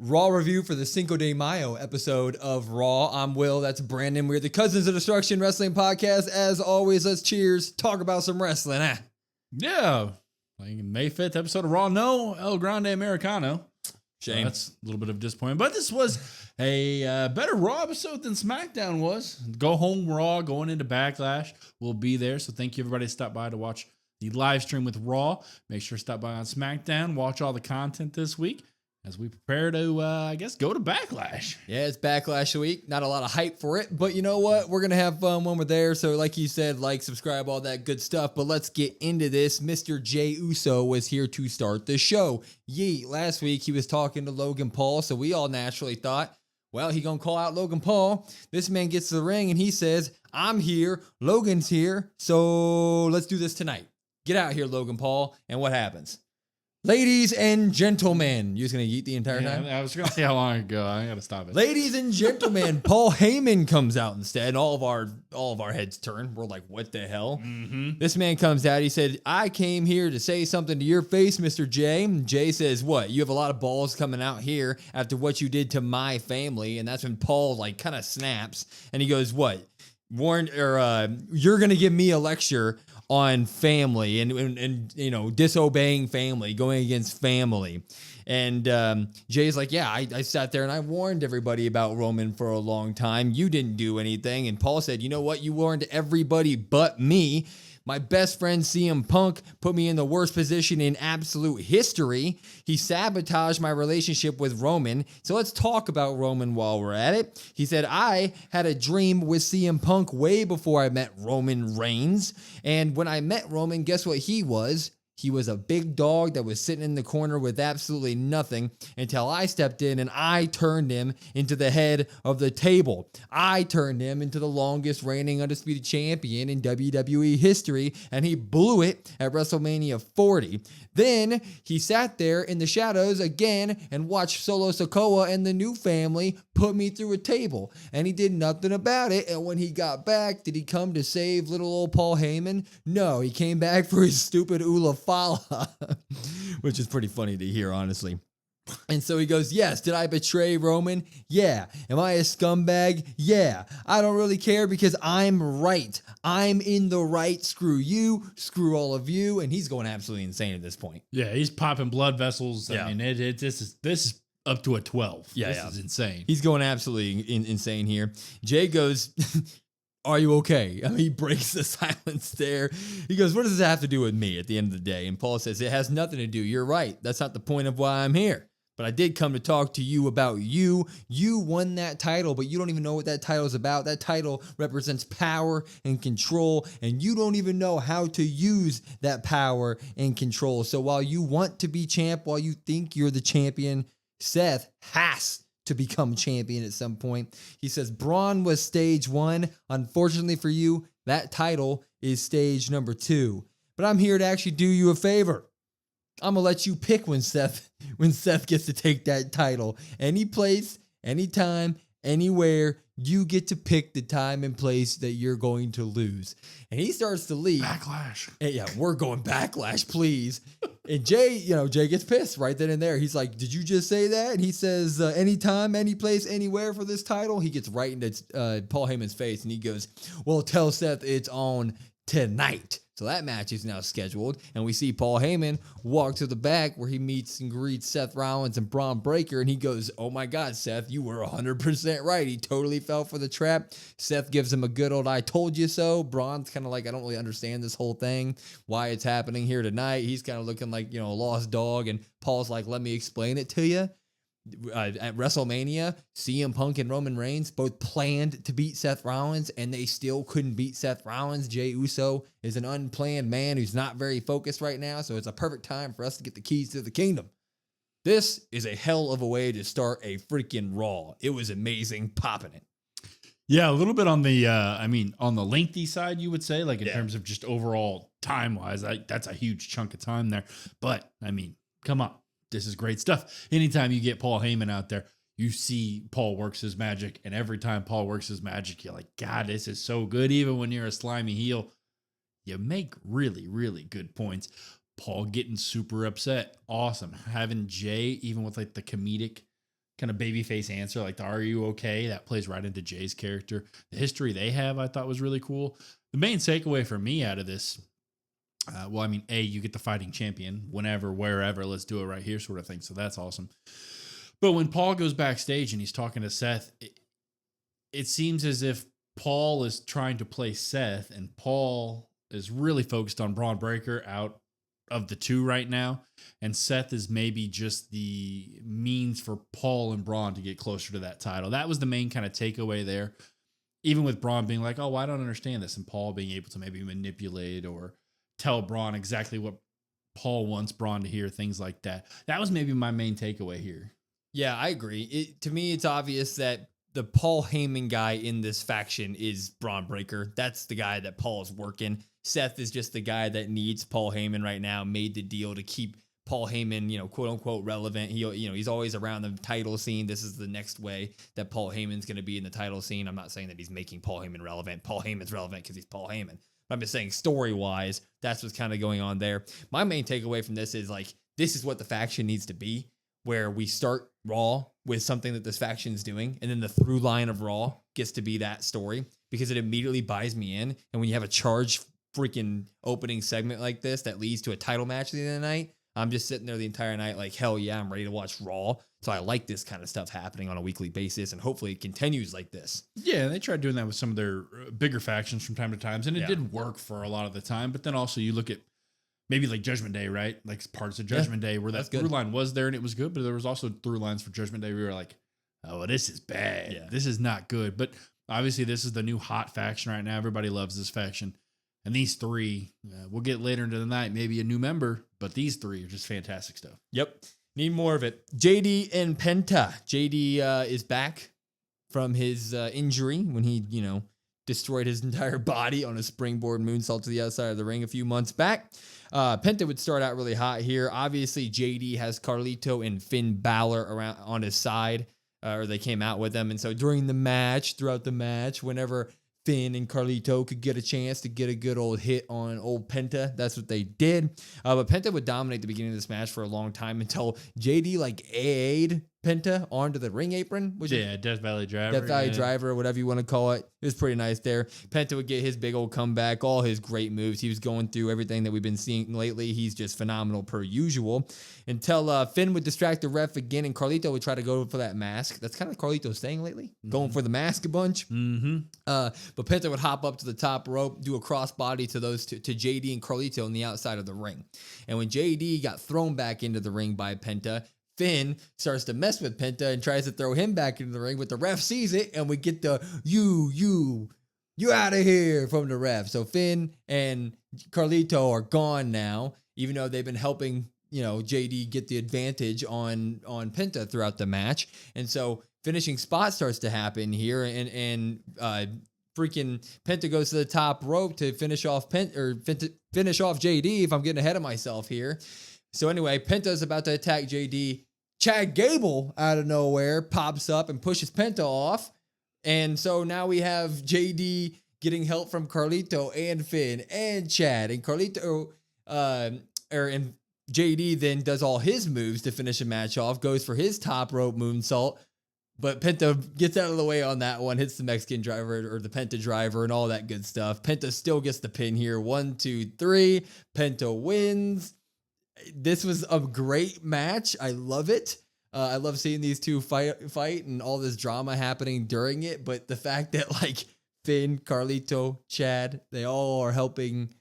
Raw review for the Cinco de Mayo episode of Raw. I'm Will. That's Brandon. We're the Cousins of Destruction Wrestling Podcast. As always, let's cheers. Talk about some wrestling. Yeah. Like May 5th episode of Raw. No El Grande Americano. Shame. That's a little bit of disappointment. But this was a better Raw episode than SmackDown was. Go home Raw going into Backlash. We'll be there. So thank you everybody who stopped by to watch the live stream with Raw. Make sure to stop by on SmackDown. Watch all the content this week as we prepare to, go to Backlash. Yeah, it's Backlash week. Not a lot of hype for it, but you know what? We're going to have fun when we're there. So like you said, like, subscribe, all that good stuff. But let's get into this. Mr. Jey Uso was here to start the show. Last week he was talking to Logan Paul, so we all naturally thought, well, he going to call out Logan Paul. This man gets to the ring and he says, I'm here, Logan's here, so let's do this tonight. Get out here, Logan Paul. And what happens? Ladies and gentlemen, you was going to eat the entire time? I was going to say how long ago. I got to stop it. Ladies and gentlemen, Paul Heyman comes out instead. And all of our heads turn. We're like, what the hell? Mm-hmm. This man comes out. He said, I came here to say something to your face, Mr. Jey. And Jey says, what? You have a lot of balls coming out here after what you did to my family. And that's when Paul kind of snaps. And he goes, what? You're going to give me a lecture on family and disobeying family, going against family. And Jay's like, yeah, I sat there and I warned everybody about Roman for a long time. You didn't do anything. And Paul said, you know what? You warned everybody but me. My best friend CM Punk put me in the worst position in absolute history. He sabotaged my relationship with Roman. So let's talk about Roman while we're at it. He said, I had a dream with CM Punk way before I met Roman Reigns. And when I met Roman, guess what he was? He was a big dog that was sitting in the corner with absolutely nothing until I stepped in and I turned him into the head of the table. I turned him into the longest reigning undisputed champion in WWE history, and he blew it at WrestleMania 40. Then he sat there in the shadows again and watched Solo Sikoa and the new family put me through a table, and he did nothing about it. And when he got back, did he come to save little old Paul Heyman? No, he came back for his stupid Ula Fala, which is pretty funny to hear, honestly. And so he goes, yes, did I betray Roman? Yeah. Am I a scumbag? Yeah. I don't really care because I'm right. I'm in the right. Screw you. Screw all of you. And he's going absolutely insane at this point. Yeah, he's popping blood vessels. Yeah. I mean, this is up to a 12. Yeah, this is insane. He's going absolutely insane here. Jay goes, are you okay? I mean, he breaks the silence there. He goes, what does this have to do with me at the end of the day? And Paul says, it has nothing to do. You're right. That's not the point of why I'm here. But I did come to talk to you about you. You won that title, but you don't even know what that title is about. That title represents power and control, and you don't even know how to use that power and control. So while you want to be champ, while you think you're the champion, Seth has to become champion at some point. He says, Braun was stage 1. Unfortunately for you, that title is stage number 2. But I'm here to actually do you a favor. I'm going to let you pick when Seth gets to take that title. Any place, anytime, anywhere, you get to pick the time and place that you're going to lose. And he starts to leave. Backlash. And yeah, we're going Backlash, please. And Jay gets pissed right then and there. He's like, did you just say that? And he says, anytime, any place, anywhere for this title. He gets right into Paul Heyman's face and he goes, well, tell Seth it's on tonight. So that match is now scheduled, and we see Paul Heyman walk to the back where he meets and greets Seth Rollins and Braun Breaker, and he goes, oh my God, Seth, you were 100% right. He totally fell for the trap. Seth gives him a good old I told you so. Braun's kind of like, I don't really understand this whole thing, why it's happening here tonight. He's kind of looking like, a lost dog, and Paul's like, let me explain it to you. At WrestleMania, CM Punk and Roman Reigns both planned to beat Seth Rollins, and they still couldn't beat Seth Rollins. Jey Uso is an unplanned man who's not very focused right now, so it's a perfect time for us to get the keys to the kingdom. This is a hell of a way to start a freaking Raw. It was amazing popping it. Yeah, a little bit on the, on the lengthy side, you would say, like in terms of just overall time-wise, that's a huge chunk of time there. But, come on. This is great stuff. Anytime you get Paul Heyman out there, you see Paul works his magic. And every time Paul works his magic, you're like, God, this is so good. Even when you're a slimy heel, you make really, really good points. Paul getting super upset. Awesome. Having Jey, even with like the comedic kind of babyface answer, like the "Are you okay?" That plays right into Jey's character. The history they have, I thought, was really cool. The main takeaway for me out of this, well, I mean, you get the fighting champion whenever, wherever, let's do it right here sort of thing. So that's awesome. But when Paul goes backstage and he's talking to Seth, it seems as if Paul is trying to play Seth, and Paul is really focused on Braun Breaker out of the two right now. And Seth is maybe just the means for Paul and Braun to get closer to that title. That was the main kind of takeaway there. Even with Braun being like, oh, I don't understand this. And Paul being able to maybe manipulate or tell Braun exactly what Paul wants Braun to hear, things like that. That was maybe my main takeaway here. Yeah, I agree. To me, it's obvious that the Paul Heyman guy in this faction is Braun Breaker. That's the guy that Paul is working. Seth is just the guy that needs Paul Heyman right now, made the deal to keep Paul Heyman, quote unquote relevant. He's always around the title scene. This is the next way that Paul Heyman's going to be in the title scene. I'm not saying that he's making Paul Heyman relevant. Paul Heyman's relevant because he's Paul Heyman. But I'm just saying story-wise, that's what's kind of going on there. My main takeaway from this is this is what the faction needs to be, where we start Raw with something that this faction is doing, and then the through line of Raw gets to be that story, because it immediately buys me in. And when you have a charged freaking opening segment like this that leads to a title match at the end of the night, I'm just sitting there the entire night like, hell yeah, I'm ready to watch Raw. So I like this kind of stuff happening on a weekly basis, and hopefully it continues like this. Yeah, they tried doing that with some of their bigger factions from time to time, and it did work for a lot of the time. But then also you look at maybe like Judgment Day, right? Like parts of Judgment Day where that through line was there and it was good, but there was also through lines for Judgment Day where we were like, oh, this is bad. Yeah. This is not good. But obviously this is the new hot faction right now. Everybody loves this faction. And these three, we'll get later into the night, maybe a new member, but these three are just fantastic stuff. Yep. Need more of it. JD and Penta. JD is back from his injury when he, destroyed his entire body on a springboard moonsault to the outside of the ring a few months back. Penta would start out really hot here. Obviously, JD has Carlito and Finn Balor around on his side, or they came out with them. And so throughout the match, whenever Finn and Carlito could get a chance to get a good old hit on old Penta, that's what they did. But Penta would dominate the beginning of this match for a long time until JD AA'd Penta onto the ring apron. Death Valley Driver. Death Valley Driver, whatever you want to call it. It was pretty nice there. Penta would get his big old comeback, all his great moves. He was going through everything that we've been seeing lately. He's just phenomenal per usual. Until Finn would distract the ref again, and Carlito would try to go for that mask. That's kind of Carlito's thing lately, going for the mask a bunch. But Penta would hop up to the top rope, do a crossbody to those two, to JD and Carlito on the outside of the ring. And when JD got thrown back into the ring by Penta, Finn starts to mess with Penta and tries to throw him back into the ring, but the ref sees it, and we get the you out of here from the ref. So Finn and Carlito are gone now, even though they've been helping, JD get the advantage on Penta throughout the match. And so finishing spot starts to happen here, and freaking Penta goes to the top rope to finish off finish off JD, if I'm getting ahead of myself here. So anyway, Penta's about to attack JD. Chad Gable out of nowhere pops up and pushes Penta off. And so now we have JD getting help from Carlito and Finn and Chad. And Carlito, and JD then does all his moves to finish the match off, goes for his top rope moonsault. But Penta gets out of the way on that one, hits the Mexican driver or the Penta driver and all that good stuff. Penta still gets the pin here. 1, 2, 3. Penta wins. This was a great match. I love it. I love seeing these two fight and all this drama happening during it. But the fact that Finn, Carlito, Chad, they all are helping.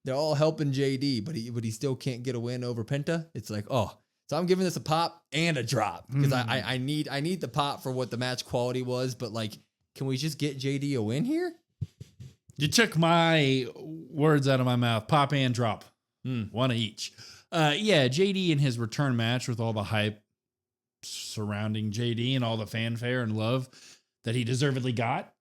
They're all helping JD, but he still can't get a win over Penta. It's so I'm giving this a pop and a drop because I need the pop for what the match quality was. But can we just get JD a win here? You took my words out of my mouth. Pop and drop. One of each. JD in his return match with all the hype surrounding JD and all the fanfare and love that he deservedly got,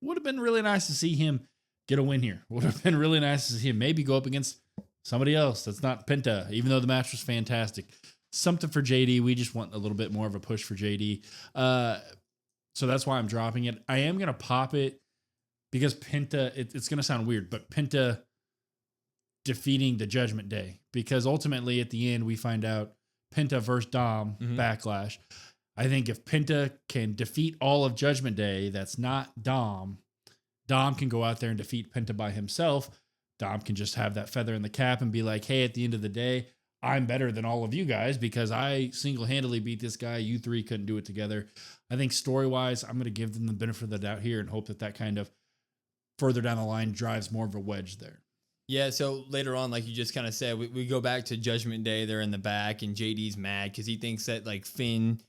would have been really nice to see him get a win here. Would have been really nice to see him maybe go up against somebody else that's not Penta, even though the match was fantastic. Something for JD. We just want a little bit more of a push for JD. So that's why I'm dropping it. I am going to pop it because Penta, it's going to sound weird, but Penta defeating the Judgment Day, because ultimately at the end we find out Penta versus Dom Backlash. I think if Penta can defeat all of Judgment Day, that's not Dom. Dom can go out there and defeat Penta by himself. Dom can just have that feather in the cap and be like, hey, at the end of the day, I'm better than all of you guys because I single-handedly beat this guy. You three couldn't do it together. I think story-wise, I'm going to give them the benefit of the doubt here and hope that kind of further down the line drives more of a wedge there. Yeah, so later on, like you just kind of said, we go back to Judgment Day. They're in the back, and JD's mad because he thinks that like Finn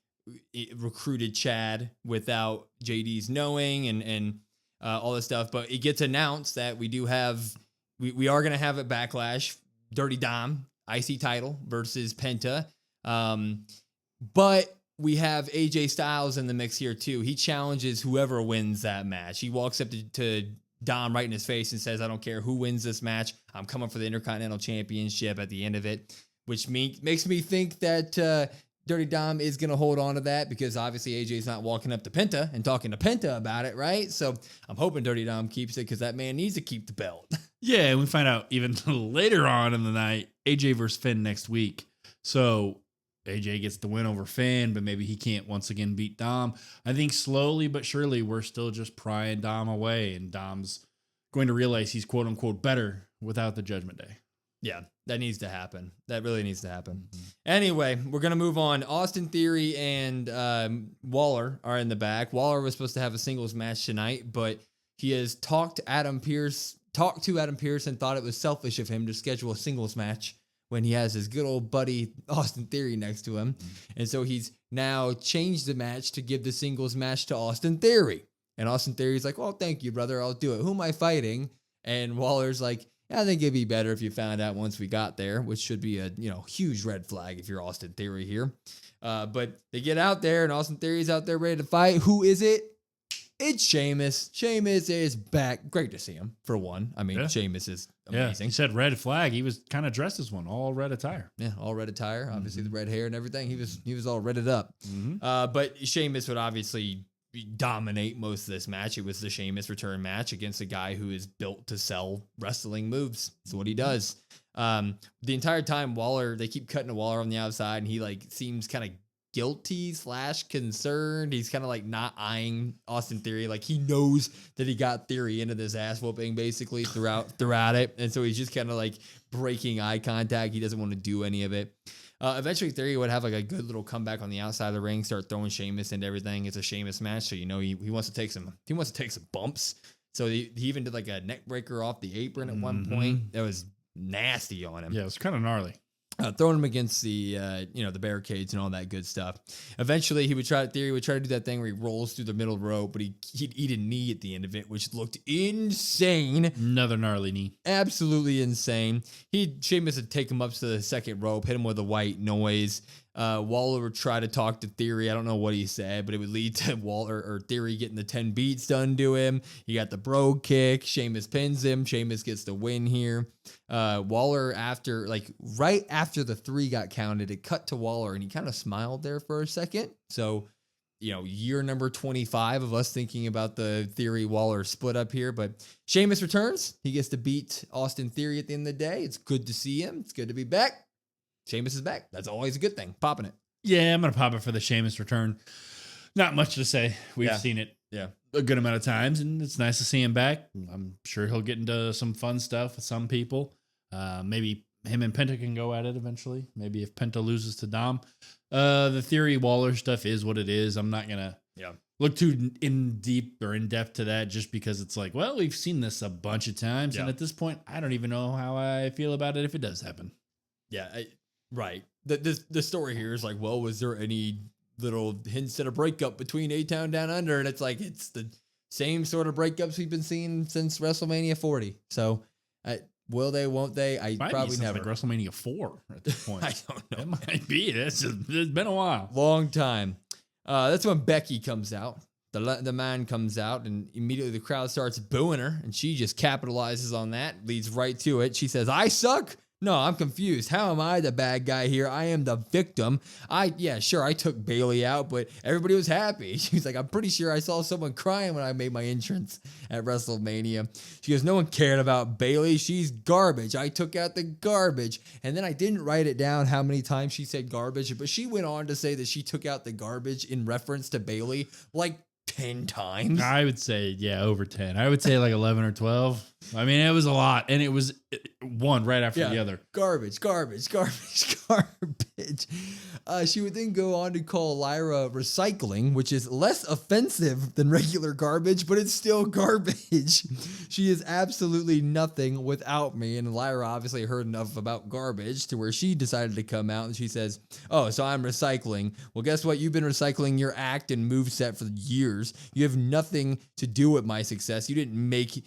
recruited Chad without JD's knowing and all this stuff. But it gets announced that we are going to have a Backlash, Dirty Dom, IC title versus Penta. But we have AJ Styles in the mix here too. He challenges whoever wins that match. He walks up to Dom right in his face and says, I don't care who wins this match. I'm coming for the Intercontinental Championship at the end of it, which makes me think that Dirty Dom is going to hold on to that because obviously AJ's not walking up to Penta and talking to Penta about it, right? So I'm hoping Dirty Dom keeps it because that man needs to keep the belt. Yeah, and we find out even later on in the night, AJ versus Finn next week. So AJ gets the win over Finn, but maybe he can't once again beat Dom. I think slowly but surely we're still just prying Dom away, and Dom's going to realize he's quote unquote better without the Judgment Day. Yeah, that needs to happen. That really needs to happen. Mm-hmm. Anyway, we're going to move on. Austin Theory and Waller are in the back. Waller was supposed to have a singles match tonight, but he has talked to Adam Pearce and thought it was selfish of him to schedule a singles match when he has his good old buddy Austin Theory next to him. And so he's now changed the match to give the singles match to Austin Theory. And Austin Theory's like, well, thank you, brother. I'll do it. Who am I fighting? And Waller's like, yeah, I think it'd be better if you found out once we got there, which should be a huge red flag if you're Austin Theory here. But they get out there and Austin Theory's out there ready to fight. Who is it? It's Sheamus. Sheamus is back. Great to see him, for one. I mean, yeah. Sheamus is amazing. Yeah, he said red flag. He was kind of dressed as one, all red attire. Yeah, all red attire. Obviously, the red hair and everything. He was all redded up. Mm-hmm. But Sheamus would obviously dominate most of this match. It was the Sheamus return match against a guy who is built to sell wrestling moves. That's what he does. The entire time, they keep cutting to Waller on the outside, and he seems kind of guilty / concerned. He's kind of not eyeing Austin Theory. Like he knows that he got Theory into this ass whooping basically throughout it. And so he's just kind of breaking eye contact. He doesn't want to do any of it. Eventually Theory would have a good little comeback on the outside of the ring, start throwing Sheamus into everything. It's a Sheamus match. So, he wants to take some bumps. So he even did a neck breaker off the apron at one point. That was nasty on him. Yeah, it was kind of gnarly. Throwing him against the the barricades and all that good stuff. Eventually, Theory would try to do that thing where he rolls through the middle rope, but he'd eat a knee at the end of it, which looked insane. Another gnarly knee. Absolutely insane. Sheamus would take him up to the second rope, hit him with a white noise. Waller would try to talk to Theory. I don't know what he said, but it would lead to Waller or Theory getting the 10 beats done to him. He got the bro kick. Sheamus pins him. Sheamus gets the win here. Waller, right after the 3 got counted, it cut to Waller and he kind of smiled there for a second. So, year number 25 of us thinking about the Theory Waller split up here, but Sheamus returns. He gets to beat Austin Theory at the end of the day. It's good to see him. It's good to be back. Sheamus is back. That's always a good thing. Popping it. Yeah, I'm going to pop it for the Sheamus return. Not much to say. We've seen it a good amount of times, and it's nice to see him back. I'm sure he'll get into some fun stuff with some people. Maybe him and Penta can go at it eventually. Maybe if Penta loses to Dom. The Theory Waller stuff is what it is. I'm not going to look too in depth to that just because it's we've seen this a bunch of times, and at this point, I don't even know how I feel about it if it does happen. Yeah, right. The story here is was there any little hints at a breakup between A-Town Down Under? And it's it's the same sort of breakups we've been seeing since WrestleMania 40. So, will they, won't they? Probably never. WrestleMania 4 at this point. I don't know. It might be. It's been a while. Long time. That's when Becky comes out. The man comes out, and immediately the crowd starts booing her, and she just capitalizes on that, leads right to it. She says, I suck. No, I'm confused. How am I the bad guy here? I am the victim. I took Bailey out, but everybody was happy. She's like, I'm pretty sure I saw someone crying when I made my entrance at WrestleMania. She goes, no one cared about Bailey. She's garbage. I took out the garbage. And then I didn't write it down how many times she said garbage, but she went on to say that she took out the garbage in reference to Bailey like 10 times. I would say, over 10. I would say like 11 or 12. I mean, it was a lot, and it was one right after the other. Garbage. She would then go on to call Lyra recycling, which is less offensive than regular garbage, but it's still garbage. She is absolutely nothing without me. And Lyra obviously heard enough about garbage to where she decided to come out and she says, oh, so I'm recycling. Well, guess what? You've been recycling your act and moveset for years. You have nothing to do with my success. You didn't make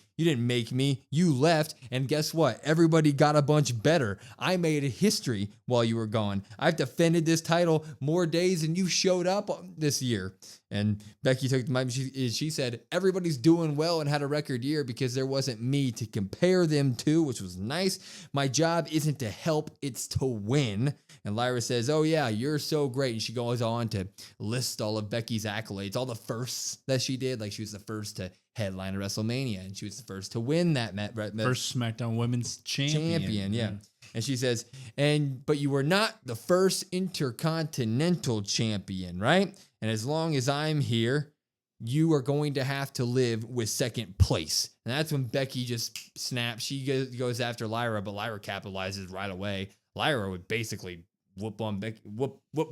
me. You left, and guess what? Everybody got a bunch better. I made history while you were gone. I've defended this title more days than you showed up this year. And Becky took the mic. She said, everybody's doing well and had a record year because there wasn't me to compare them to, which was nice. My job isn't to help, it's to win. And Lyra says, oh yeah, you're so great. And she goes on to list all of Becky's accolades, all the firsts that she did. Like she was the first to headline a WrestleMania, and she was the first to win that first SmackDown Women's Champion. Yeah. And she says, but you were not the first Intercontinental Champion, right? And as long as I'm here, you are going to have to live with second place. And that's when Becky just snaps. She goes after Lyra, but Lyra capitalizes right away. Lyra would basically whoop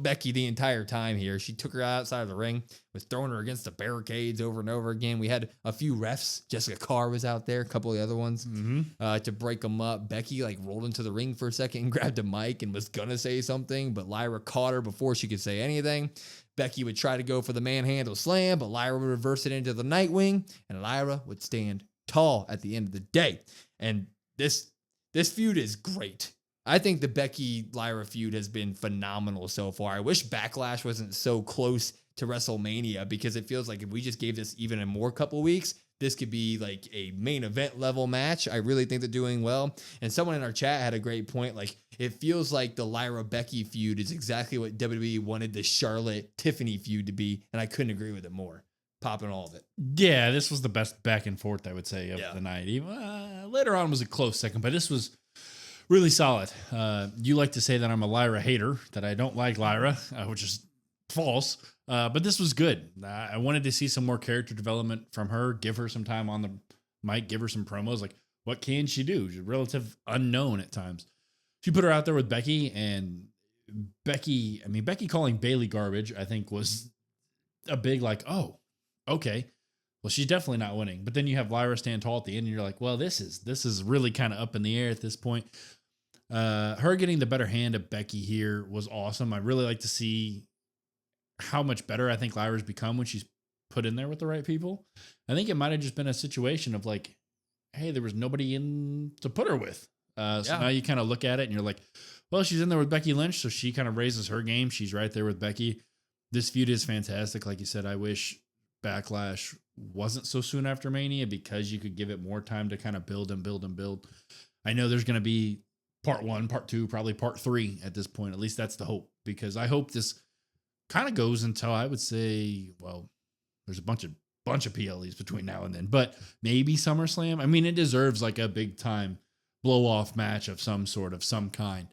Becky the entire time here. She took her outside of the ring, was throwing her against the barricades over and over again. We had a few refs. Jessica Carr was out there, a couple of the other ones to break them up. Becky rolled into the ring for a second and grabbed a mic and was gonna say something, but Lyra caught her before she could say anything. Becky would try to go for the manhandle slam, but Lyra would reverse it into the Nightwing, and Lyra would stand tall at the end of the day. And this feud is great. I think the Becky-Lyra feud has been phenomenal so far. I wish Backlash wasn't so close to WrestleMania because it feels like if we just gave this even a more couple weeks, this could be like a main event level match. I really think they're doing well. And someone in our chat had a great point. It feels like the Lyra-Becky feud is exactly what WWE wanted the Charlotte-Tiffany feud to be, and I couldn't agree with it more. Popping all of it. Yeah, this was the best back and forth, I would say, of the night. Later on was a close second, but this was really solid. You like to say that I'm a Lyra hater, that I don't like Lyra, which is false. But this was good. I wanted to see some more character development from her, give her some time on the mic, give her some promos. What can she do? She's a relative unknown at times. She put her out there with Becky, and Becky calling Bailey garbage, I think was a big oh, okay. Well, she's definitely not winning. But then you have Lyra stand tall at the end, and you're like, well, this is really kind of up in the air at this point. Her getting the better hand of Becky here was awesome. I really like to see how much better I think Lyra's become when she's put in there with the right people. I think it might have just been a situation of hey, there was nobody in to put her with. So now you kind of look at it and you're like, well, she's in there with Becky Lynch, so she kind of raises her game. She's right there with Becky. This feud is fantastic. Like you said, I wish Backlash wasn't so soon after Mania because you could give it more time to kind of build and build and build. I know there's going to be part 1, part 2, probably part 3 at this point. At least that's the hope, because I hope this kind of goes until I would say, well, there's a bunch of PLEs between now and then, but maybe SummerSlam. I mean, it deserves a big time blow off match of some sort of some kind.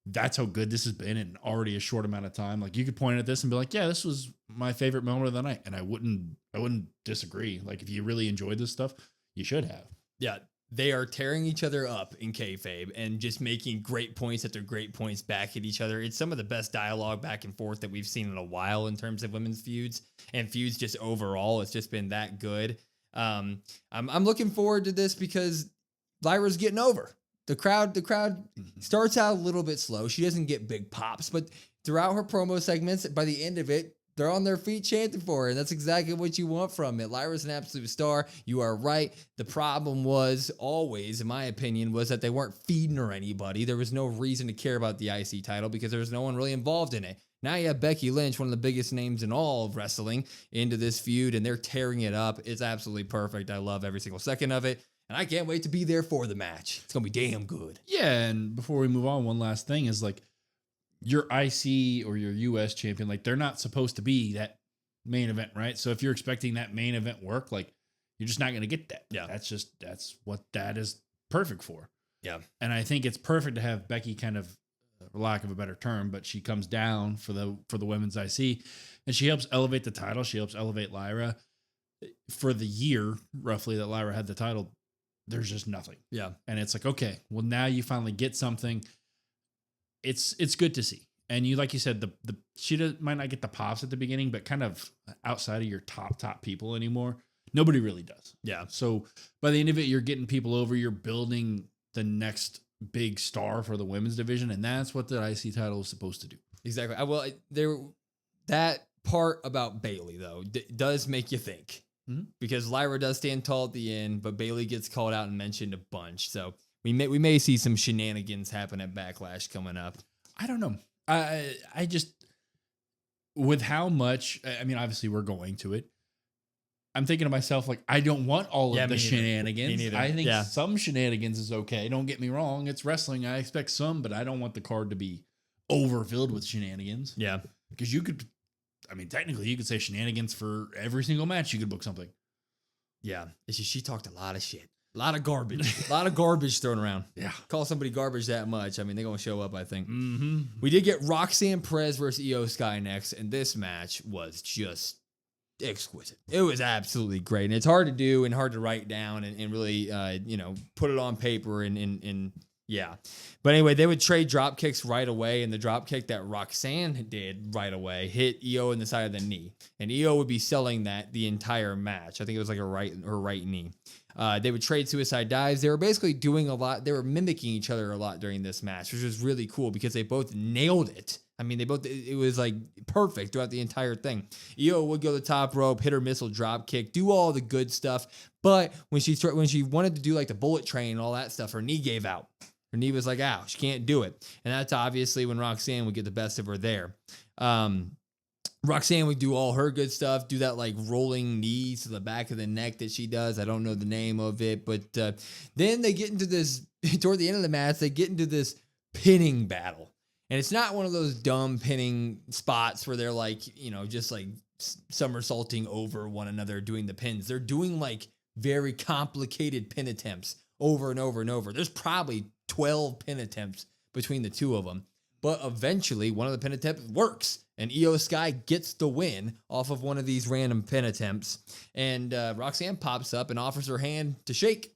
That's how good this has been in already a short amount of time. You could point at this and be like, yeah, this was my favorite moment of the night. And I wouldn't disagree. If you really enjoyed this stuff, you should have. Yeah. They are tearing each other up in kayfabe and just making great points after great points back at each other. It's some of the best dialogue back and forth that we've seen in a while in terms of women's feuds and feuds just overall. It's just been that good. I'm looking forward to this because Lyra's getting over. The crowd starts out a little bit slow. She doesn't get big pops, but throughout her promo segments, by the end of it, they're on their feet chanting for her, and that's exactly what you want from it. Lyra's an absolute star. You are right. The problem was always, in my opinion, was that they weren't feeding her anybody. There was no reason to care about the IC title because there was no one really involved in it. Now you have Becky Lynch, one of the biggest names in all of wrestling, into this feud, and they're tearing it up. It's absolutely perfect. I love every single second of it. And I can't wait to be there for the match. It's going to be damn good. Yeah, and before we move on, one last thing is like your IC or your US champion, like they're not supposed to be that main event, right? So if you're expecting that main event work, like you're just not going to get that. Yeah. That's what that is perfect for. Yeah. And I think it's perfect to have Becky kind of, for lack of a better term, but she comes down for the women's IC and she helps elevate the title. She helps elevate Lyra. For the year roughly that Lyra had the title, there's just nothing. Yeah. And it's like, okay, well now you finally get something. It's good to see. And you, like you said, she might not get the pops at the beginning, but kind of outside of your top people anymore, nobody really does. Yeah. So by the end of it, you're getting people over, you're building the next big star for the women's division. And that's what the IC title is supposed to do. Exactly. That part about Bayley though, does make you think, because Lyra does stand tall at the end, but Bayley gets called out and mentioned a bunch. So we may see some shenanigans happen at Backlash coming up. I don't know. I just, with how much, I mean, obviously we're going to it. I'm thinking to myself, like, I don't want all of the shenanigans. Me neither. I think some shenanigans is okay. Don't get me wrong. It's wrestling. I expect some, but I don't want the card to be overfilled with shenanigans. Yeah. Because technically you could say shenanigans for every single match. You could book something. Yeah. It's just, she talked a lot of shit. A lot of garbage. A lot of garbage thrown around. Yeah. Call somebody garbage that much. I mean, they're going to show up, I think. Mm-hmm. We did get Roxanne Perez versus Io Sky next, and this match was just exquisite. It was absolutely great. And it's hard to do and hard to write down and really, put it on paper and yeah. But anyway, they would trade drop kicks right away, and the drop kick that Roxanne did right away hit Io in the side of the knee. And Io would be selling that the entire match. I think it was like her right knee. They would trade suicide dives. They were basically doing a lot. They were mimicking each other a lot during this match, which was really cool because they both nailed it. I mean, it was like perfect throughout the entire thing. Io would go to the top rope, hit her missile drop kick, do all the good stuff. But when she wanted to do like the bullet train and all that stuff, her knee gave out. Her knee was like, ow, she can't do it. And that's obviously when Roxanne would get the best of her there. Roxanne would do all her good stuff, do that like rolling knees to the back of the neck that she does. I don't know the name of it, but then they get into this, toward the end of the match, they get into this pinning battle. And it's not one of those dumb pinning spots where they're like, just like somersaulting over one another doing the pins. They're doing like very complicated pin attempts over and over and over. There's probably 12 pin attempts between the two of them. But eventually, one of the pin attempts works, and Io Sky gets the win off of one of these random pin attempts. And Roxanne pops up and offers her hand to shake,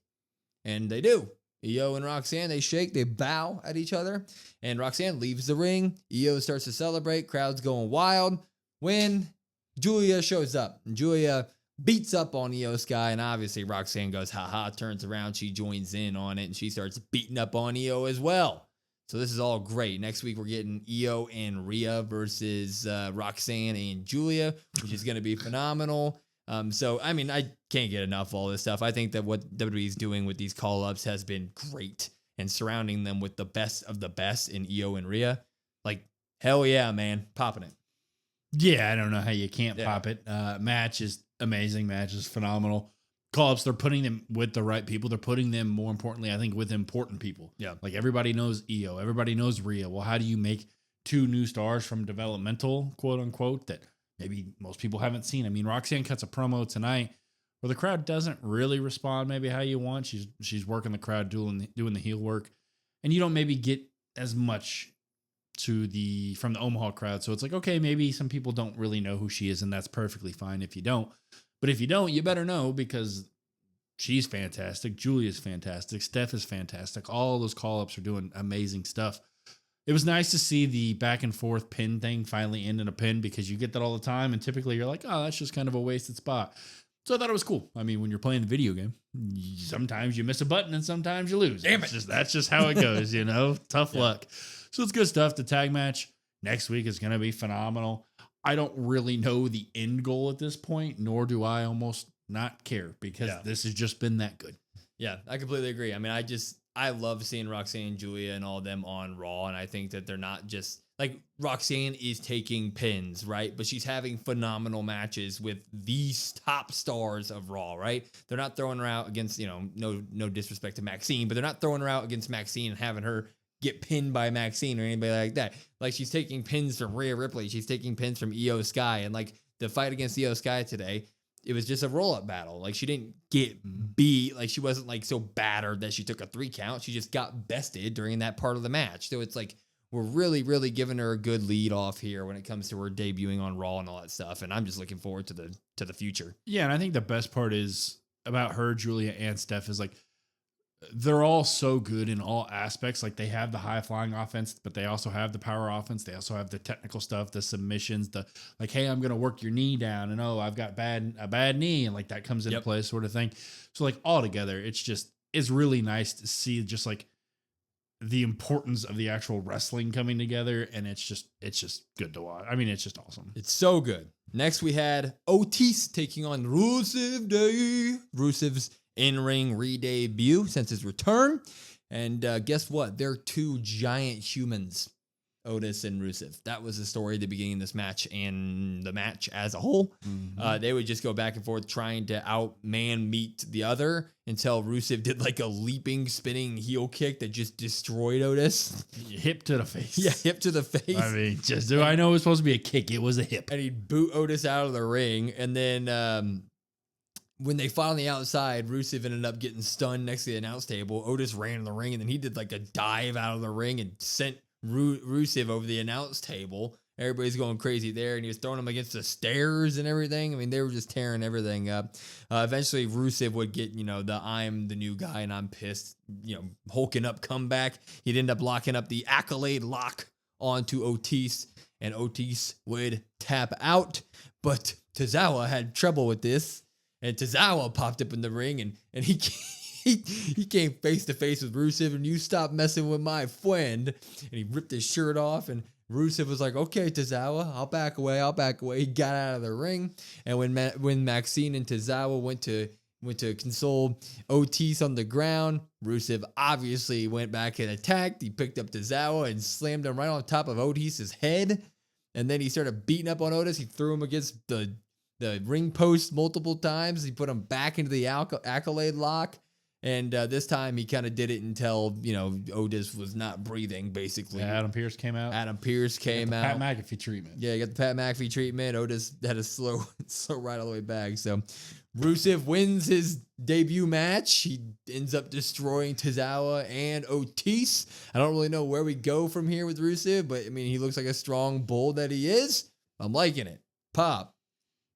and they do. Io and Roxanne, they shake, they bow at each other, and Roxanne leaves the ring. Io starts to celebrate, crowd's going wild, when Julia shows up. And Julia beats up on Io Sky, and obviously Roxanne goes, haha, turns around, she joins in on it, and she starts beating up on Io as well. So this is all great. Next week, we're getting Io and Rhea versus Roxanne and Julia, which is going to be phenomenal. I can't get enough of all this stuff. I think that what WWE is doing with these call-ups has been great, and surrounding them with the best of the best in Io and Rhea. Like, hell yeah, man. Popping it. Yeah, I don't know how you can't pop it. Match is amazing. Match is phenomenal. Call-ups, they're putting them with the right people. They're putting them, more importantly, I think, with important people. Yeah. Like, everybody knows Io. Everybody knows Rhea. Well, how do you make two new stars from developmental, quote-unquote, that maybe most people haven't seen? I mean, Roxanne cuts a promo tonight where the crowd doesn't really respond maybe how you want. She's working the crowd, doing the heel work. And you don't maybe get as much from the Omaha crowd. So it's like, okay, maybe some people don't really know who she is, and that's perfectly fine if you don't. But if you don't, you better know, because she's fantastic. Julia's fantastic. Steph is fantastic. All those call-ups are doing amazing stuff. It was nice to see the back and forth pin thing finally end in a pin, because you get that all the time, and typically you're like, oh, that's just kind of a wasted spot. So I thought it was cool. I mean, when you're playing the video game, sometimes you miss a button and sometimes you lose. Damn it. That's just how it goes, Tough luck. So it's good stuff. The tag match next week is going to be phenomenal. I don't really know the end goal at this point, nor do I almost not care, because this has just been that good. Yeah, I completely agree. I mean, I love seeing Roxanne and Julia and all of them on Raw, and I think that they're not just like Roxanne is taking pins, right? But she's having phenomenal matches with these top stars of Raw, right? They're not throwing her out against, no disrespect to Maxine, but they're not throwing her out against Maxine and having her get pinned by Maxine or anybody like that. Like, she's taking pins from Rhea Ripley. She's taking pins from Io Sky. And like the fight against Io Sky today, it was just a roll-up battle. Like, she didn't get beat. Like, she wasn't like so battered that she took a 3 count. She just got bested during that part of the match. So it's like, we're really, really giving her a good lead off here when it comes to her debuting on Raw and all that stuff. And I'm just looking forward to the future. Yeah, and I think the best part is about her, Julia, and Steph is like, they're all so good in all aspects. Like, they have the high flying offense, but they also have the power offense. They also have the technical stuff, the submissions, the like, hey, I'm going to work your knee down, and oh, I've got a bad knee, and like that comes into play, sort of thing. So like, all together, it's really nice to see just like the importance of the actual wrestling coming together, and it's just good to watch. I mean, it's just awesome. It's so good. Next, we had Otis taking on Rusev Day. Rusev's in-ring re-debut since his return. And guess what? They're 2 giant humans, Otis and Rusev. That was the story at the beginning of this match and the match as a whole. Mm-hmm. They would just go back and forth trying to meet the other until Rusev did like a leaping, spinning heel kick that just destroyed Otis. Hip to the face. Yeah, hip to the face. I mean, I know it was supposed to be a kick. It was a hip. And he'd boot Otis out of the ring. And then when they fought on the outside, Rusev ended up getting stunned next to the announce table. Otis ran in the ring, and then he did like a dive out of the ring and sent Rusev over the announce table. Everybody's going crazy there, and he was throwing him against the stairs and everything. I mean, they were just tearing everything up. Eventually, Rusev would get, the I'm the new guy and I'm pissed, hulking up comeback. He'd end up locking up the accolade lock onto Otis, and Otis would tap out. But Tozawa had trouble with this, and Tozawa popped up in the ring, and he he came face to face with Rusev, and you stop messing with my friend. And he ripped his shirt off, and Rusev was like, okay, Tozawa, I'll back away. He got out of the ring. And when Maxine and Tozawa went to console Otis on the ground, Rusev obviously went back and attacked. He picked up Tozawa and slammed him right on top of Otis's head. And then he started beating up on Otis. He threw him against the ring post multiple times. He put him back into the accolade lock. And this time he kind of did it until, Otis was not breathing, basically. Yeah, Adam Pearce came out. Pat McAfee treatment. Yeah, you got the Pat McAfee treatment. Otis had a slow ride all the way back. So Rusev wins his debut match. He ends up destroying Tozawa and Otis. I don't really know where we go from here with Rusev, but I mean, he looks like a strong bull that he is. I'm liking it. Pop.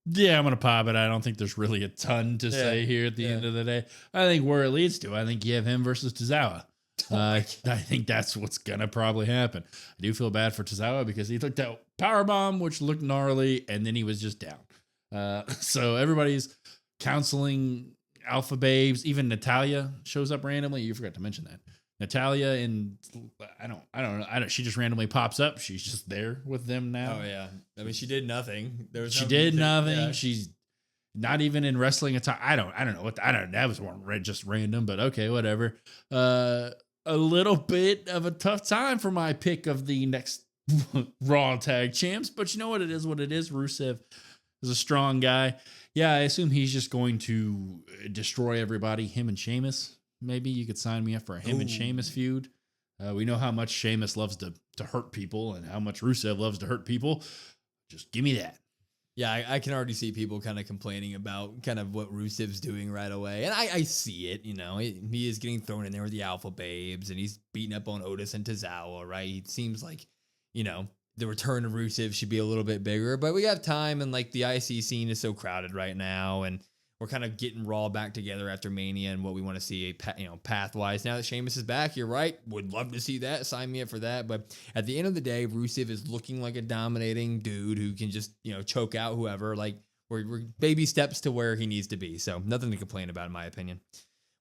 Yeah, I'm going to pop it. I don't think there's really a ton to say here at the end of the day. I think where it leads to, I think you have him versus Tozawa. I think that's what's going to probably happen. I do feel bad for Tozawa because he took that powerbomb, which looked gnarly, and then he was just down. So everybody's counseling Alpha Babes. Even Natalia shows up randomly. You forgot to mention that. Natalia, and I don't know. She just randomly pops up. She's just there with them now. Oh yeah. I mean, she did nothing. She did nothing. Yeah. She's not even in wrestling attire. I don't know that was just random, but okay, whatever. A little bit of a tough time for my pick of the next Raw Tag Champs, but you know what? It is what it is. Rusev is a strong guy. Yeah, I assume he's just going to destroy everybody. Him and Sheamus. Maybe you could sign me up for a him and Sheamus feud. We know how much Sheamus loves to hurt people and how much Rusev loves to hurt people. Just give me that. Yeah, I can already see people kind of complaining about kind of what Rusev's doing right away. And I see it, he is getting thrown in there with the Alpha Babes, and he's beating up on Otis and Tozawa, right? It seems like, the return of Rusev should be a little bit bigger, but we have time, and like the IC scene is so crowded right now, and we're kind of getting Raw back together after Mania and what we want to see, path-wise. Now that Sheamus is back, you're right. Would love to see that. Sign me up for that. But at the end of the day, Rusev is looking like a dominating dude who can just, choke out whoever. Like, we're baby steps to where he needs to be. So nothing to complain about, in my opinion.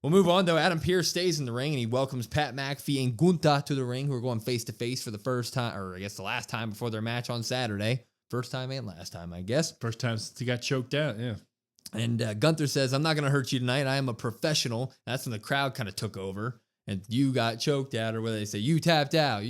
We'll move on, though. Adam Pearce stays in the ring, and he welcomes Pat McAfee and Gunther to the ring, who are going face-to-face for the first time, or I guess the last time before their match on Saturday. First time and last time, I guess. First time since he got choked out, yeah. And Gunther says, I'm not going to hurt you tonight. I am a professional. That's when the crowd kind of took over and you got choked out, or whether they say you tapped out.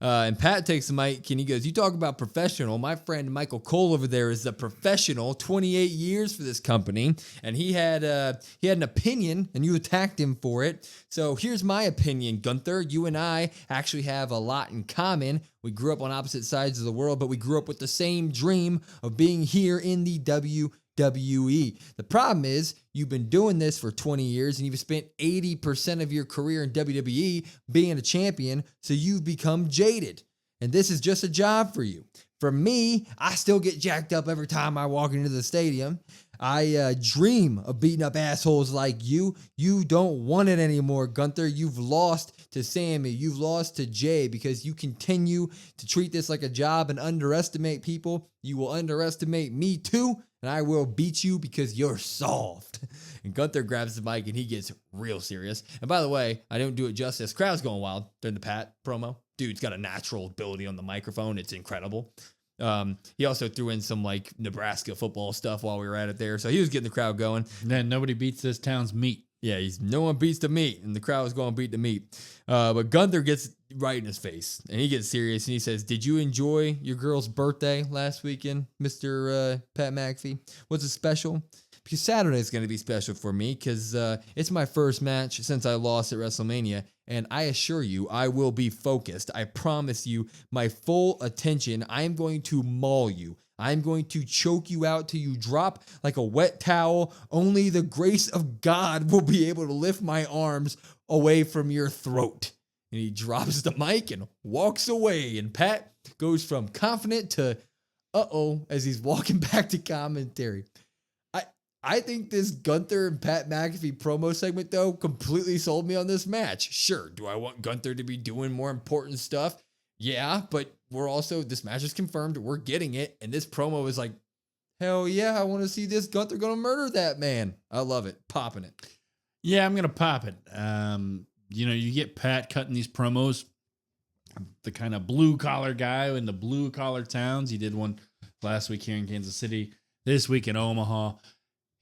And Pat takes the mic and he goes, you talk about professional. My friend Michael Cole over there is a professional, 28 years for this company. And he had an opinion and you attacked him for it. So here's my opinion, Gunther. You and I actually have a lot in common. We grew up on opposite sides of the world, but we grew up with the same dream of being here in the WWE. The problem is you've been doing this for 20 years and you've spent 80% of your career in WWE being a champion, so you've become jaded. And this is just a job for you. For me, I still get jacked up every time I walk into the stadium. I dream of beating up assholes like you. You don't want it anymore, Gunther. You've lost to Sammy. You've lost to Jey because you continue to treat this like a job and underestimate people. You will underestimate me too, and I will beat you because you're soft. And Gunther grabs the mic and he gets real serious. And by the way, I don't do it justice. Crowd's going wild during the Pat promo. Dude's got a natural ability on the microphone. It's incredible. He also threw in some like Nebraska football stuff while we were at it there. So he was getting the crowd going. Then nobody beats this town's meat. Yeah, no one beats the meat, and the crowd was going to beat the meat. But Gunther gets right in his face, and he gets serious, and he says, did you enjoy your girl's birthday last weekend, Mr. Pat McAfee? Was it special? Because Saturday's going to be special for me because it's my first match since I lost at WrestleMania, and I assure you I will be focused. I promise you my full attention. I am going to maul you. I'm going to choke you out till you drop like a wet towel. Only the grace of God will be able to lift my arms away from your throat. And he drops the mic and walks away. And Pat goes from confident to uh-oh as he's walking back to commentary. I think this Gunther and Pat McAfee promo segment, though, completely sold me on this match. Sure, do I want Gunther to be doing more important stuff? Yeah, but this match is confirmed. We're getting it. And this promo is like, hell yeah, I want to see this Gunther going to murder that man. I love it. Popping it. Yeah, I'm going to pop it. You get Pat cutting these promos, the kind of blue collar guy in the blue collar towns. He did one last week here in Kansas City, this week in Omaha.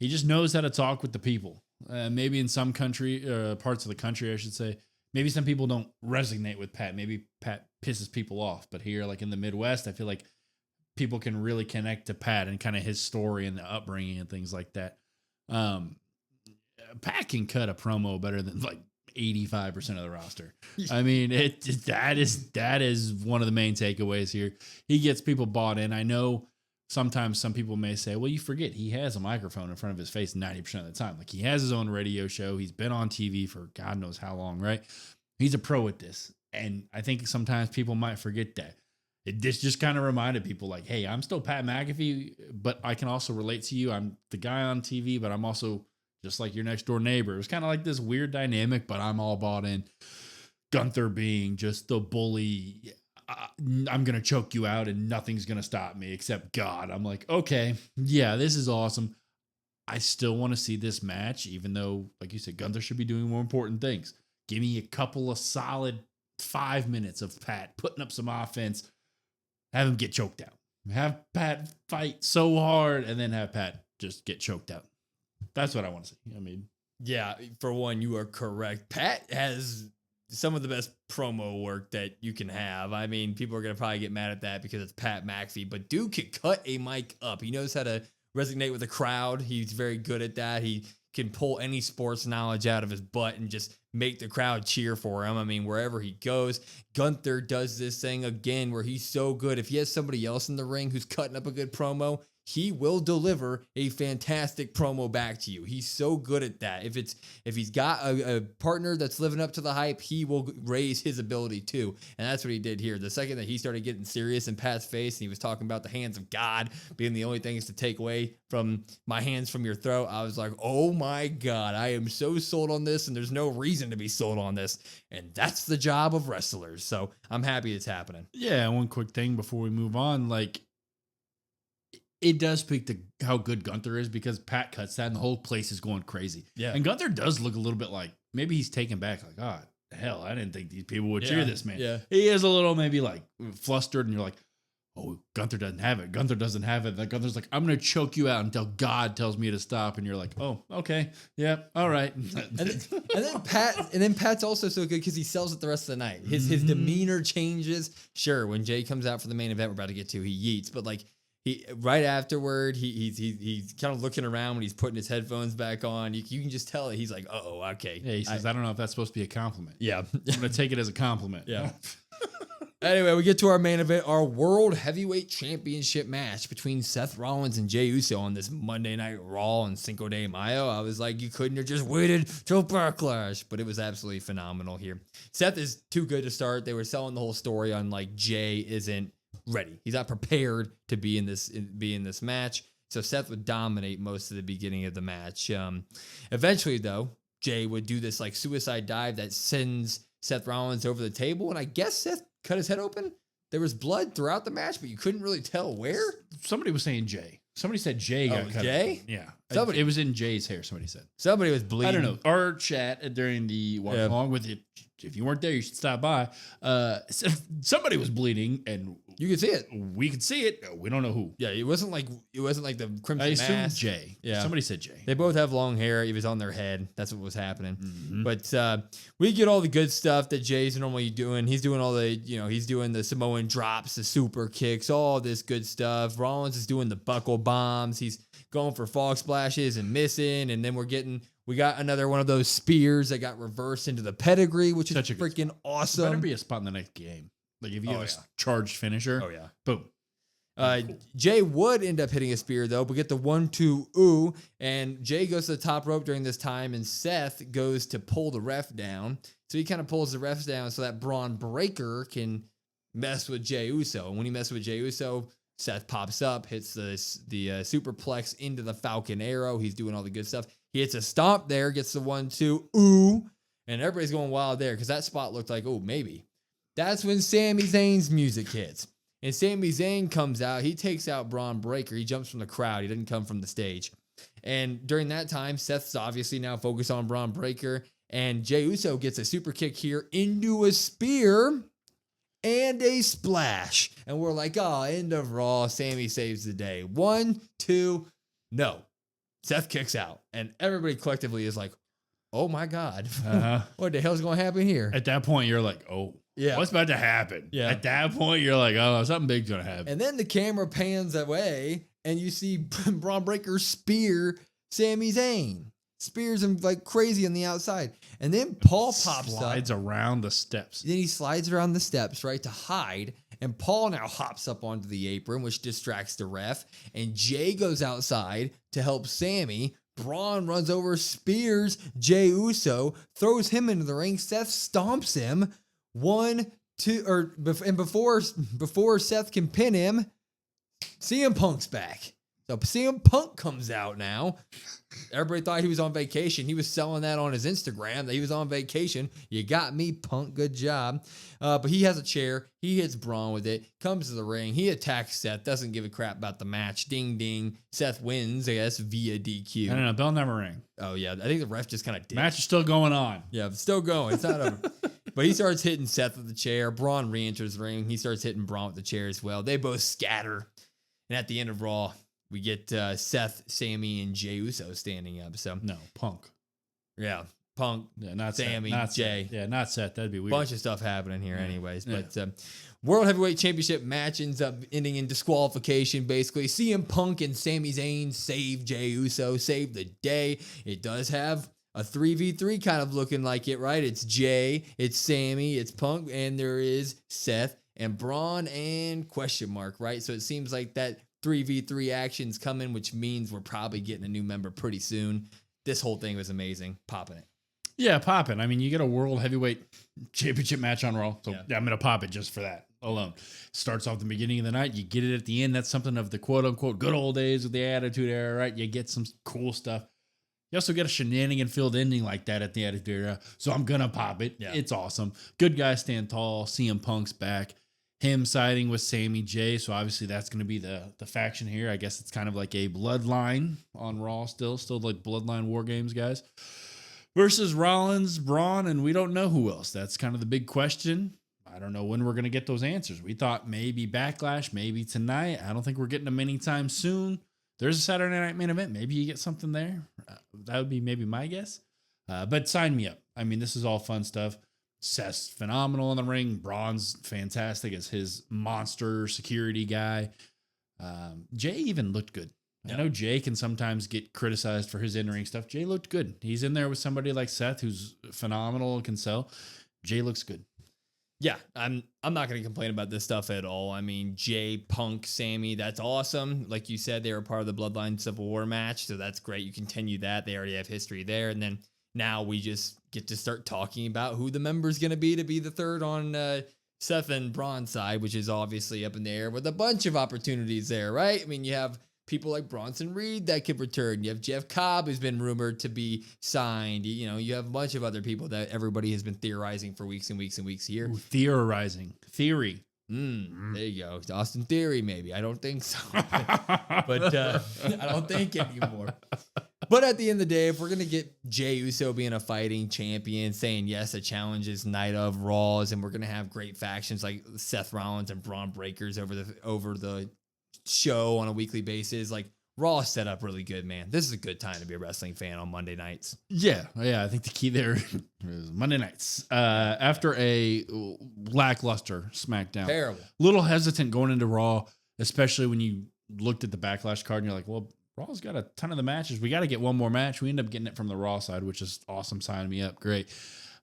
He just knows how to talk with the people. Maybe in some parts of the country, I should say, maybe some people don't resonate with Pat. Maybe Pat pisses people off. But here, like in the Midwest, I feel like people can really connect to Pat and kind of his story and the upbringing and things like that. Pat can cut a promo better than like 85% of the roster. I mean, that is one of the main takeaways here. He gets people bought in. I know sometimes some people may say, well, you forget he has a microphone in front of his face 90% of the time. Like he has his own radio show. He's been on TV for God knows how long, right? He's a pro at this. And I think sometimes people might forget that. This just kind of reminded people like, hey, I'm still Pat McAfee, but I can also relate to you. I'm the guy on TV, but I'm also just like your next door neighbor. It was kind of like this weird dynamic, but I'm all bought in. Gunther being just the bully. I'm going to choke you out and nothing's going to stop me except God. I'm like, okay, yeah, this is awesome. I still want to see this match, even though, like you said, Gunther should be doing more important things. Give me a couple of solid 5 minutes of Pat putting up some offense. Have him get choked out. Have Pat fight so hard and then have Pat just get choked out. That's what I want to see. I mean, yeah, for one, you are correct. Pat has some of the best promo work that you can have. I mean, people are going to probably get mad at that because it's Pat McAfee, but dude can cut a mic up. He knows how to resonate with the crowd. He's very good at that. He can pull any sports knowledge out of his butt and just make the crowd cheer for him. I mean, wherever he goes, Gunther does this thing again where he's so good. If he has somebody else in the ring who's cutting up a good promo, he will deliver a fantastic promo back to you. He's so good at that. If he's got a partner that's living up to the hype, he will raise his ability too. And that's what he did here. The second that he started getting serious in Pat's face and he was talking about the hands of God being the only things to take away from my hands from your throat, I was like, oh my God, I am so sold on this and there's no reason to be sold on this. And that's the job of wrestlers. So I'm happy it's happening. Yeah, one quick thing before we move on, like, it does speak to how good Gunther is because Pat cuts that and the whole place is going crazy. Yeah. And Gunther does look a little bit like maybe he's taken back, like, oh, hell, I didn't think these people would cheer this man. Yeah. He is a little maybe like flustered and you're like, oh, Gunther doesn't have it. Gunther doesn't have it. Like Gunther's like, I'm going to choke you out until God tells me to stop. And you're like, oh, okay. Yeah. All right. and then Pat's also so good because he sells it the rest of the night. His demeanor changes. Sure, when Jey comes out for the main event we're about to get to, he yeets. But like he right afterward, he's kind of looking around when he's putting his headphones back on. You can just tell that he's like, oh, okay. Yeah, he says, I don't know if that's supposed to be a compliment. Yeah. I'm going to take it as a compliment. Yeah. Anyway, we get to our main event, our World Heavyweight Championship match between Seth Rollins and Jey Uso on this Monday Night Raw on Cinco de Mayo. I was like, you couldn't have just waited till Backlash, but it was absolutely phenomenal here. Seth is too good to start. They were selling the whole story on like Jey isn't ready. He's not prepared to be in this match. So Seth would dominate most of the beginning of the match. Eventually, though, Jey would do this like suicide dive that sends Seth Rollins over the table, and I guess Seth cut his head open. There was blood throughout the match, but you couldn't really tell where. Somebody was saying Jey. Somebody said Jey got cut. Jey? Yeah. Somebody. It was in Jey's hair, somebody said. Somebody was bleeding. I don't know. Our chat during the watch along with it, if you weren't there, you should stop by. Somebody was bleeding, and you could see it. We could see it. We don't know who. Yeah, it wasn't like the Crimson I assume Mask. Jey. Yeah, somebody said Jey. They both have long hair. It was on their head. That's what was happening. But we get all the good stuff that Jey's normally doing. He's doing all the, he's doing the Samoan drops, the super kicks, all this good stuff. Rollins is doing the buckle bombs. He's going for fog splashes and missing, and then we got another one of those spears that got reversed into the pedigree, which is freaking awesome. Better be a spot in the next game. Like if you have a charged finisher. Oh yeah. Boom. Cool. Jey would end up hitting a spear though, but get the 1-2 ooh, and Jey goes to the top rope during this time, and Seth goes to pull the ref down. So he kind of pulls the refs down so that Braun Breaker can mess with Jey Uso. And when he messes with Jey Uso, Seth pops up, hits the superplex into the Falcon Arrow. He's doing all the good stuff. He hits a stomp there, gets the 1-2 ooh, and everybody's going wild there because that spot looked like, oh, maybe. That's when Sami Zayn's music hits. And Sami Zayn comes out. He takes out Braun Breaker. He jumps from the crowd. He didn't come from the stage. And during that time, Seth's obviously now focused on Braun Breaker. And Jey Uso gets a super kick here into a spear and a splash. And we're like, oh, end of Raw. Sami saves the day. 1, 2, no. Seth kicks out. And everybody collectively is like, oh my God. What the hell's going to happen here? At that point, you're like, oh. Yeah. What's about to happen? Yeah. At that point, you're like, oh, something big's going to happen. And then the camera pans away, and you see Braun Breaker spear Sami Zayn. Spears him like crazy on the outside. And then Paul pops up. Slides around the steps. Then he slides around the steps, right, to hide. And Paul now hops up onto the apron, which distracts the ref. And Jey goes outside to help Sami. Braun runs over, spears Jey Uso, throws him into the ring. Seth stomps him. 1, 2, and before Seth can pin him, CM Punk's back. So CM Punk comes out now. Everybody thought he was on vacation. He was selling that on his Instagram that he was on vacation. You got me, Punk. Good job. But he has a chair. He hits Braun with it. Comes to the ring. He attacks Seth. Doesn't give a crap about the match. Ding, ding. Seth wins, I guess, via DQ. I don't know. Bell never rang. Oh, yeah. I think the ref just kind of did. Match is still going on. Yeah, it's still going. It's not over. But he starts hitting Seth with the chair. Braun re-enters the ring. He starts hitting Braun with the chair as well. They both scatter. And at the end of Raw, we get Seth, Sami, and Jey Uso standing up. So no, Punk. Yeah, Punk. Yeah, not Sami, Seth, not Jey. Seth. Yeah, not Seth. That'd be weird. Bunch of stuff happening here, anyways. Yeah. But World Heavyweight Championship match ends up ending in disqualification. Basically, CM Punk and Sami Zayn save Jey Uso, save the day. It does have a 3v3 kind of looking like it, right? It's Jey, it's Sami, it's Punk, and there is Seth and Braun and question mark, right? So it seems like that 3v3 action's coming, which means we're probably getting a new member pretty soon. This whole thing was amazing. Popping it. Yeah, popping. I mean, you get a World Heavyweight Championship match on Raw, so yeah, I'm going to pop it just for that alone. Starts off the beginning of the night. You get it at the end. That's something of the quote-unquote good old days with the Attitude Era, right? You get some cool stuff. You also get a shenanigan-filled ending like that at the Attitude Era, so I'm going to pop it. Yeah. It's awesome. Good guys stand tall. CM Punk's back. Him siding with Sami Jey, so obviously that's going to be the faction here. I guess it's kind of like a bloodline on Raw still like bloodline war games, guys. Versus Rollins, Braun, and we don't know who else. That's kind of the big question. I don't know when we're going to get those answers. We thought maybe Backlash, maybe tonight. I don't think we're getting them anytime soon. There's a Saturday night main event. Maybe you get something there. That would be maybe my guess. But sign me up. I mean, this is all fun stuff. Seth's phenomenal in the ring. Braun's fantastic as his monster security guy. Jey even looked good. I know Jey can sometimes get criticized for his in-ring stuff. Jey looked good. He's in there with somebody like Seth, who's phenomenal and can sell. Jey looks good. Yeah, I'm not going to complain about this stuff at all. I mean, Jey, Punk, Sammy, that's awesome. Like you said, they were part of the Bloodline Civil War match, so that's great. You continue that. They already have history there. And then now we just get to start talking about who the member's going to be the third on Seth and Braun's side, which is obviously up in the air with a bunch of opportunities there, right? I mean, you have people like Bronson Reed that could return. You have Jeff Cobb, who's been rumored to be signed. You know, you have a bunch of other people that everybody has been theorizing for weeks and weeks and weeks here. Ooh, theory. There you go. Austin Theory, maybe. I don't think so. But I don't think anymore. But at the end of the day, if we're going to get Jey Uso being a fighting champion, saying yes to challenges night of Raws, and we're going to have great factions like Seth Rollins and Braun Breakers over the show on a weekly basis, like Raw set up really good, man. This is a good time to be a wrestling fan on Monday nights. Yeah. I think the key there is Monday nights. After a lackluster SmackDown. Terrible. Little hesitant going into Raw, especially when you looked at the Backlash card and you're like, well, Raw's got a ton of the matches. We got to get one more match. We end up getting it from the Raw side, which is awesome. Sign me up. Great.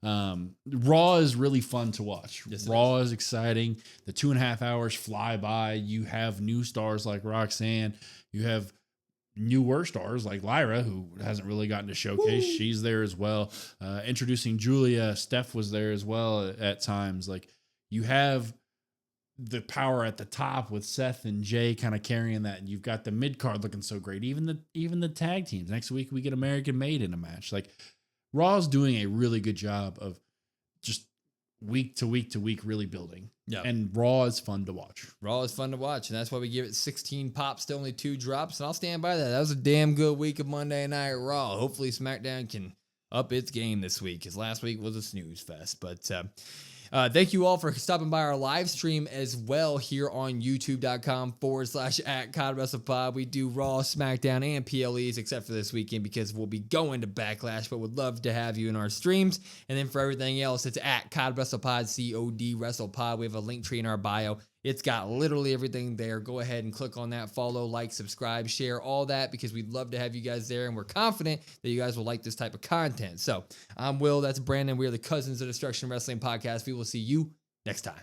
Raw is really fun to watch. Yes, Raw is exciting. The 2.5 hours fly by. You have new stars like Roxanne. You have newer stars like Lyra, who hasn't really gotten to showcase. Woo! She's there as well. Introducing Julia. Steph was there as well at times. Like, you have the power at the top with Seth and Jey kind of carrying that, and you've got the mid card looking so great. Even the tag teams. Next week we get American Made in a match. Like, Raw's doing a really good job of just week to week really building. Yeah. And Raw is fun to watch. Raw is fun to watch, and that's why we give it 16 pops to only 2 drops, and I'll stand by that. That was a damn good week of Monday Night Raw. Hopefully SmackDown can up its game this week, because last week was a snooze fest. But thank you all for stopping by our live stream as well here on youtube.com/@CodWrestlePod. We do Raw, SmackDown, and PLEs, except for this weekend because we'll be going to Backlash, but would love to have you in our streams. And then for everything else, it's @CodWrestlePod, COD WrestlePod. We have a link tree in our bio. It's got literally everything there. Go ahead and click on that, follow, like, subscribe, share, all that, because we'd love to have you guys there, and we're confident that you guys will like this type of content. So I'm Will, that's Brandon. We are the Cousins of Destruction Wrestling Podcast. We will see you next time.